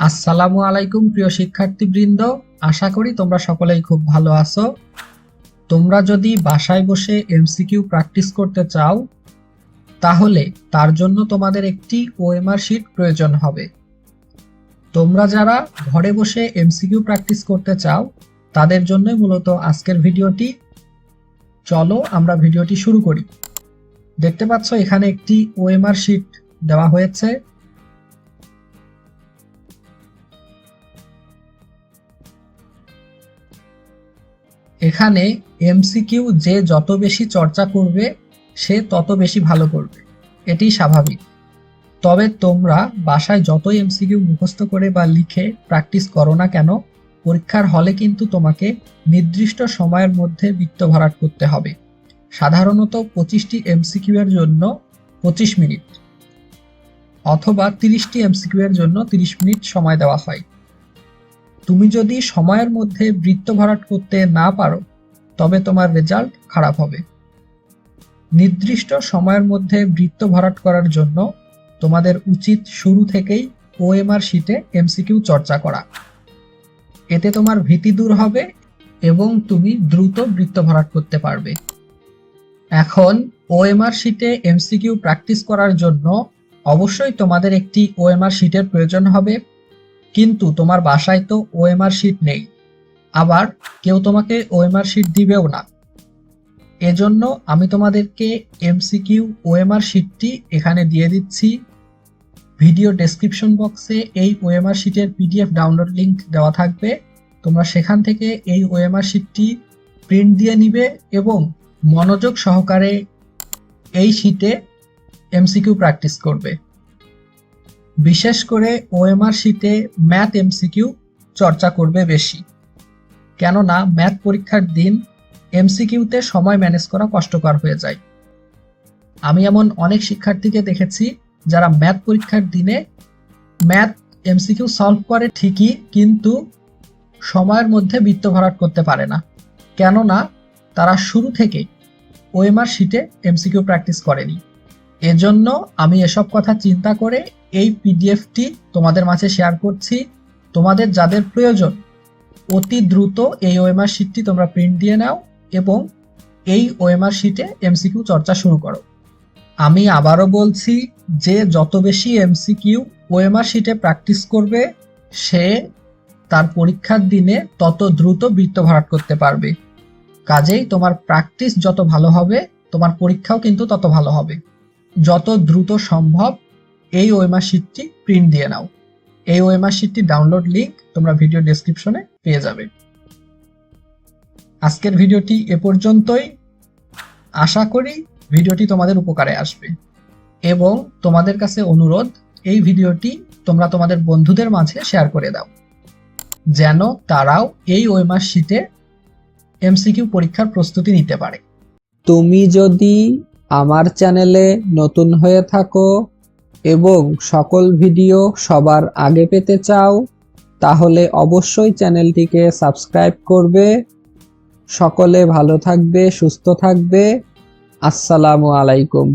আসসালামু আলাইকুম প্রিয় শিক্ষার্থীবৃন্দ, আশা করি তোমরা সকলেই খুব ভালো আছো। তোমরা যদি বাসায় বসে এমসিকিউ প্র্যাকটিস করতে চাও তাহলে তার জন্য তোমাদের একটি ওএমআর শিট প্রয়োজন হবে। তোমরা যারা ঘরে বসে এমসিকিউ প্র্যাকটিস করতে চাও তাদের জন্য মূলত আজকের ভিডিওটি। চলো আমরা ভিডিওটি শুরু করি। দেখতে পাচ্ছ এখানে একটি ওএমআর শিট দেওয়া হয়েছে। এখানে এমসিকিউ যে যত বেশি চর্চা করবে সে তত বেশি ভালো করবে, এটি স্বাভাবিক। তবে তোমরা বাসায় যতই এমসিকিউ মুখস্থ করে বা লিখে প্র্যাকটিস করো না কেন, পরীক্ষার হলে কিন্তু তোমাকে নির্দিষ্ট সময়ের মধ্যে বৃত্ত ভরাট করতে হবে। সাধারণত 25টি এমসিকিউ এর জন্য 25 মিনিট অথবা 30টি এমসিকিউ এর জন্য 30 মিনিট সময় দেওয়া হয়। তুমি যদি সময়ের মধ্যে বৃত্ত ভরাট করতে না পারো তবে তোমার রেজাল্ট খারাপ হবে। নির্দিষ্ট সময়ের মধ্যে বৃত্ত ভরাট করার জন্য তোমাদের উচিত শুরু থেকেই ওএমআর শিটে এমসিকিউ চর্চা করা। এতে তোমার ভীতি দূর হবে এবং তুমি দ্রুত বৃত্ত ভরাট করতে পারবে। এখন ওএমআর শিটে এমসিকিউ প্র্যাকটিস করার জন্য অবশ্যই তোমাদের একটি ওএমআর শিটের প্রয়োজন হবে, কিন্তু তোমার বাসায় তো ওএমআর শিট নেই, আবার কেউ তোমাকে ওএমআর শিট দিবেও না। এজন্য আমি তোমাদেরকে এমসিকিউ ওএমআর শিটটি এখানে দিয়ে দিচ্ছি। ভিডিও ডেসক্রিপশন বক্সে এই ওএমআর শিটের পিডিএফ ডাউনলোড লিংক দেওয়া থাকবে। তোমরা সেখান থেকে এই ওএমআর শিটটি প্রিন্ট দিয়ে নিবে এবং মনোযোগ সহকারে এই শিটে এমসিকিউ প্র্যাকটিস করবে। বিশেষ করে ওএমআর শিটে ম্যাথ এমসিকিউ চর্চা করবে বেশি, কেননা ম্যাথ পরীক্ষার দিন এমসিকিউতে সময় ম্যানেজ করা কষ্টকর হয়ে যায়। আমি এমন অনেক শিক্ষার্থীকে দেখেছি যারা ম্যাথ পরীক্ষার দিনে ম্যাথ এমসিকিউ সলভ করে ঠিকই, কিন্তু সময়ের মধ্যে বৃত্ত ভরাট করতে পারে না, কেননা তারা শুরু থেকে ওএমআর শিটে এমসিকিউ প্র্যাকটিস করেনি। এজন্য আমি এসব কথা চিন্তা করে এই পিডিএফটি তোমাদের মাঝে শেয়ার করছি। তোমাদের যাদের প্রয়োজন অতি দ্রুত এই ওএমআর শিটটি তোমরা প্রিন্ট দিয়ে নাও এবং এই ওএমআর শিটে এমসিকিউ চর্চা শুরু করো। আমি আবারও বলছি যে যত বেশি এমসিকিউ ওএমআর শিটে প্র্যাকটিস করবে সে তার পরীক্ষার দিনে তত দ্রুত বৃত্ত ভরাট করতে পারবে। কাজেই তোমার প্র্যাকটিস যত ভালো হবে তোমার পরীক্ষাও কিন্তু তত ভালো হবে। যত দ্রুত সম্ভব এই ওএমআর শিটটি প্রিন্ট দিয়ে নাও। এই ওএমআর শিটটি ডাউনলোড লিংক তোমরা ভিডিও ডেসক্রিপশনে পেয়ে যাবে। আজকের ভিডিওটি এ পর্যন্তই। আশা করি ভিডিওটি তোমাদের উপকারে আসবে এবং তোমাদের কাছে অনুরোধ, এই ভিডিওটি তোমরা তোমাদের বন্ধুদের মাঝে শেয়ার করে দাও যেন তারাও এই ওএমআর শিটে এমসিকিউ পরীক্ষার প্রস্তুতি নিতে পারে। তুমি যদি আমার চ্যানেলে নতুন হয়ে থাকো এবং সকল ভিডিও সবার আগে পেতে চাও তাহলে অবশ্যই চ্যানেলটিকে সাবস্ক্রাইব করবে। সকলে ভালো থাকবে, সুস্থ থাকবে। আসসালামু আলাইকুম।